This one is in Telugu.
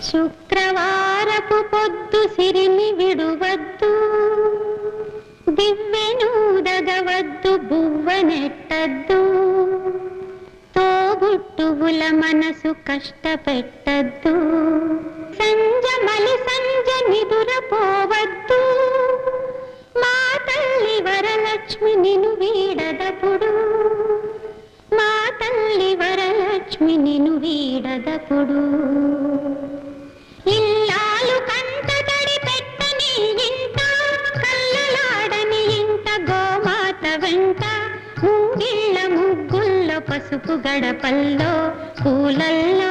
శుక్రవారపు పొద్దు సిరిని విడువద్దు, దివ్వెనూదగవద్దు, బువ్వనెట్టద్దు, తోబుట్టువుల మనసు కష్టపెట్టద్దు, సంజమలి సంజ నిదురపోవద్దు, మా తల్లి వరలక్ష్మి నిను వీడదపుడు, మా తల్లి వరలక్ష్మి నిను వీడదపుడు. ఇల్లాలు కంట తడి పెట్టని ఇంట, కల్లలాడని ఇంట, గోమాత వెంట, ముంగిళ్ళ ముగ్గుల్లో, పసుపు గడపల్లో, పూలల్లో